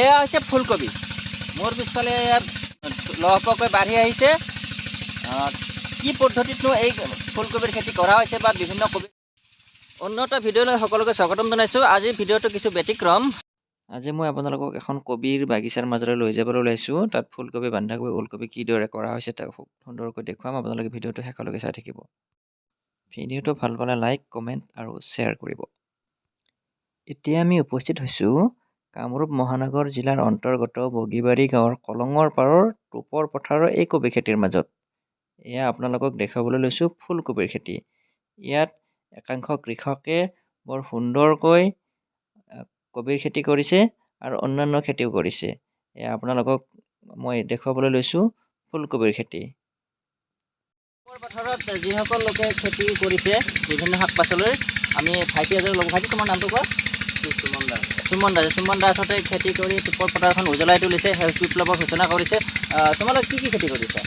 এয়া হৈছে ফুলকবি। মোৰ পিছফালে লহপহকৈ বাঢ়ি আহিছে। কি পদ্ধতিতনো এই ফুলকবিৰ খেতি কৰা হৈছে বা বিভিন্ন কবি উন্নত ভিডিঅ'লৈ সকলোকে স্বাগতম জনাইছোঁ। আজিৰ ভিডিঅ'টো কিছু ব্যতিক্ৰম। আজি মই আপোনালোকক এখন কবিৰ বাগিচাৰ মাজলৈ লৈ যাবলৈ ওলাইছোঁ। তাত ফুলকবি, বন্ধাকবি, ওলকবি কিদৰে কৰা হৈছে তাক খুব সুন্দৰকৈ দেখুৱাম। আপোনালোকে ভিডিঅ'টো শেষলৈকে চাই থাকিব। ভিডিঅ'টো ভাল পালে লাইক, কমেণ্ট আৰু শ্বেয়াৰ কৰিব। এতিয়া আমি উপস্থিত হৈছোঁ কামৰূপ মহানগৰ জিলাৰ অন্তৰ্গত বগীবাৰী গাঁৱৰ কলঙৰ পাৰৰ টোপৰ পথাৰৰ এই কবি খেতিৰ মাজত। এয়া আপোনালোকক দেখাবলৈ লৈছোঁ ফুলকবিৰ খেতি। ইয়াত একাংশ কৃষকে বৰ সুন্দৰকৈ কবিৰ খেতি কৰিছে আৰু অন্যান্য খেতিও কৰিছে। এয়া আপোনালোকক মই দেখুৱাবলৈ লৈছোঁ ফুলকবিৰ খেতি। পথাৰত যিসকল লোকে খেতি কৰিছে বিভিন্ন শাক পাচলিৰ, আমি ভাইটি এজন লগ। ভাইটি, তোমাৰ নামটো কোৱা? সুমন দাসহঁতে খেতি কৰি টোপৰ পথাৰখন উজ্বলাই তুলিছে, সেউজ বিপ্লৱৰ সূচনা কৰিছে। তোমালোকে কি খেতি কৰিছা?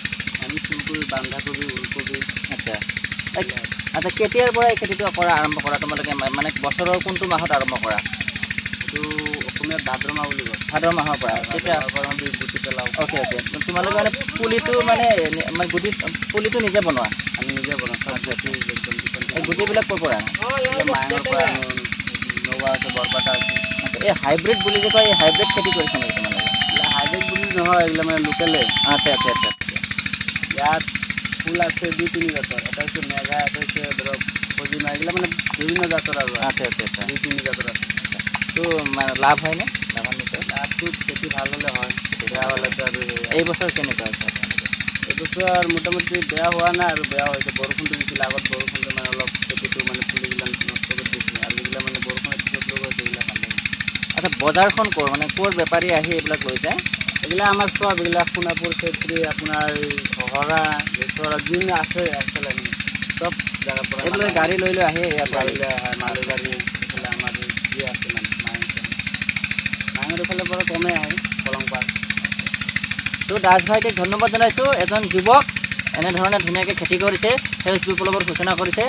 আমি ফুলকবি, বন্ধাকবি, ওলকবি। আচ্ছা, কেতিয়াৰ পৰা এই খেতিটো আৰম্ভ কৰা তোমালোকে? মানে বছৰৰ কোনটো মাহত আৰম্ভ কৰা? এইটো অসমীয়াত ভাদ্ৰ মাহ বুলি কয়। ভাদ মাহৰ পৰা। তেতিয়া আমি গুটি পেলাওঁ। অ'কে। তোমালোকে মানে পুলিটো পুলিটো নিজে বনোৱা? আমি নিজে বনাওঁ। এই গুটিবিলাক ক'ৰ পৰা? মায়ঙৰ পৰা আনো, নগা আছে, বৰপেটা আছে। এই হাইব্ৰিড বুলি যে কয়, এই হাইব্ৰিড খেতি কৰিছে নেকি তোমালোকে? হাইব্ৰিড বুলি নহয়, এইবিলাক মানে লোকেলে। আচ্ছা। ইয়াত ফুল আছে 2-3 জাতৰ। এটা হৈছে মেঘা, এটা হৈছে ধৰক সজিনা, এইবিলাক মানে বিভিন্ন জাতৰ আৰু। আচ্ছা। 2-3 জাতৰ আছে। তো লাভ হয়নে? লাভান্বিত? লাভটো খেতি ভাল হ'লে হয়, বেয়া হ'লেতো আৰু এই বছৰ কেনেকুৱা হৈছে? এইবছৰ মোটামুটি বেয়া হোৱা নাই আৰু বেয়া হৈছে। বৰষুণটো দিছিলে আগত, বৰষুণটো মানে অলপ খেতিটো মানে পুলিবিলাক নষ্ট কৰি দিছিলে, আৰু যিবিলাক মানে বৰষুণৰ পিছত লগা সেইবিলাক ভাল লাগে। আচ্ছা, বজাৰখন ক'ৰ? মানে ক'ৰ বেপাৰী আহি এইবিলাক লৈ যায়? এইবিলাক আমাৰ চব, এইবিলাক সোণাপুৰ, খেত্ৰী, আপোনাৰ হৰা, বেচৰা, যোন আছে একচুৱেলি চব জেগাৰ পৰা এইবিলাক গাড়ী লৈ আহি ইয়াৰ পৰা গাড়ী লৈ আহে। মালৈ গাড়ী এইফালে আমাৰ যি আছে মানে মায়ঙৰ এইফালৰ পৰা কমে আহে, কলংপাৰ। তো দাস ভাইটিক ধন্যবাদ জনাইছোঁ। এজন যুৱক এনেধৰণে ধুনীয়াকৈ খেতি কৰিছে, সেউজ বিপ্লৱৰ সূচনা কৰিছে।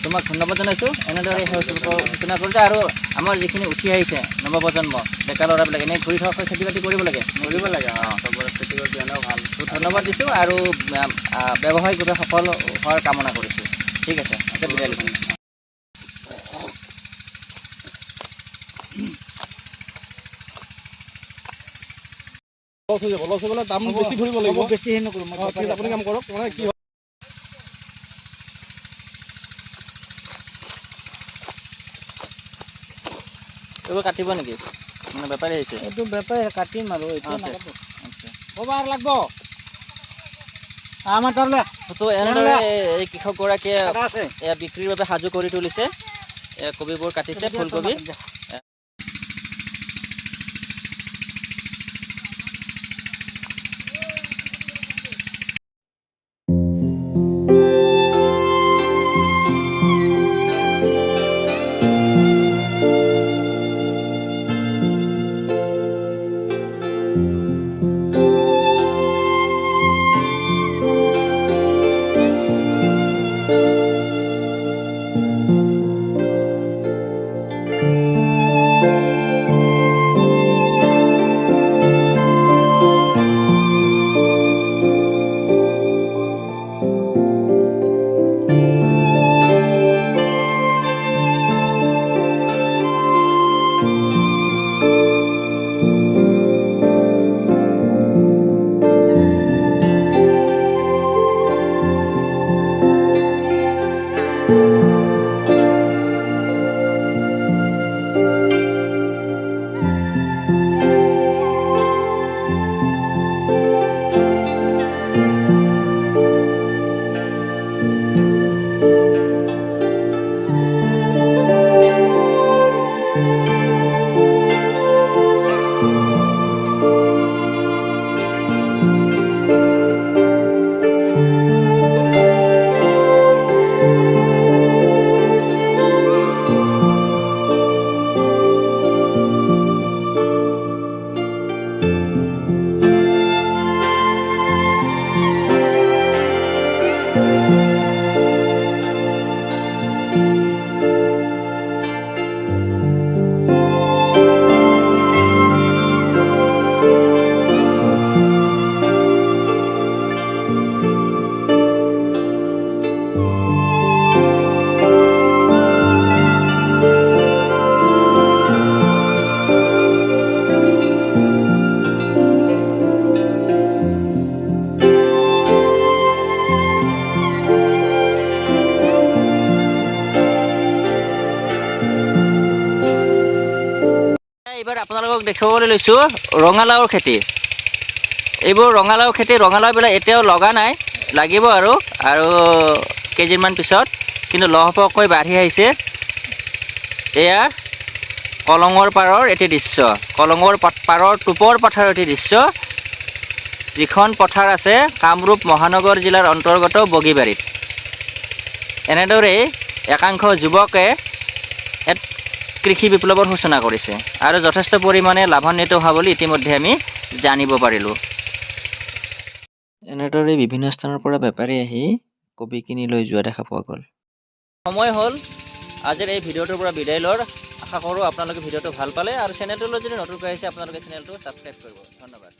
তোমাক ধন্যবাদ জনাইছোঁ। এনেদৰে সেউজ বিপ্লৱৰ সূচনা কৰিছে আৰু আমাৰ যিখিনি উঠি আহিছে নৱপ্ৰজন্ম, ডেকা ল'ৰাবিলাক এনেই ঘূৰি থকাকৈ খেতি বাতি কৰিব লাগে। চবৰে খেতি বাতি এনেও ভাল। ধন্যবাদ দিছোঁ আৰু ব্যৱসায়িকভাৱে সফল হোৱাৰ কামনা কৰিছোঁ। ঠিক আছে, এতিয়া বিদায় লৈছোঁ। লছ হৈ গ'লে দাম বেছি ভৰিব লাগিব। বেছি হেৰি নকৰোঁ। ঠিক আছে, আপুনি কাম কৰক। মানে কি হয়, এইবোৰ কাটিব নেকি? মানে বেপাৰী আহিছে? এইটো বেপাৰী কাটিম আৰু এতিয়া আচ্ছা। হ'ব আৰু লাগব আমাৰ তাৰলে। তো এনেদৰে এই কৃষকগৰাকীয়ে বিক্ৰীৰ বাবে সাজু কৰি তুলিছে। কবিবোৰ কাটিছে, ফুলকবি। দেখুৱাবলৈ লৈছোঁ ৰঙালাওৰ খেতি। এইবোৰ ৰঙালাও খেতি, ৰঙালাওবিলাক এতিয়াও লগা নাই, লাগিব আৰু কেইদিনমান পিছত, কিন্তু লহপহকৈ বাঢ়ি আহিছে। এয়া কলঙৰ পাৰৰ এটি দৃশ্য, কলঙৰ পাৰৰ টোপৰ পথাৰৰ এটি দৃশ্য, যিখন পথাৰ আছে কামৰূপ মহানগৰ জিলাৰ অন্তৰ্গত বগীবাৰীত। এনেদৰেই একাংশ যুৱকে এক কৃষি বিপ্লৱৰ সূচনা কৰিছে আৰু যথেষ্ট পৰিমাণে লাভান্বিত হোৱা বুলি ইতিমধ্যে আমি জানিব পাৰিলোঁ। এনেদৰে বিভিন্ন স্থানৰ পৰা বেপাৰী আহি কবি কিনি লৈ যোৱা দেখা পোৱা গ'ল। সময় হ'ল আজিৰ এই ভিডিঅ'টোৰ পৰা বিদায় লোৱাৰ। আশা কৰোঁ আপোনালোকে ভিডিঅ'টো ভাল পালে আৰু চেনেলটোলৈ যদি নতুনকৈ আহিছে আপোনালোকে চেনেলটো ছাবস্ক্ৰাইব কৰিব। ধন্যবাদ।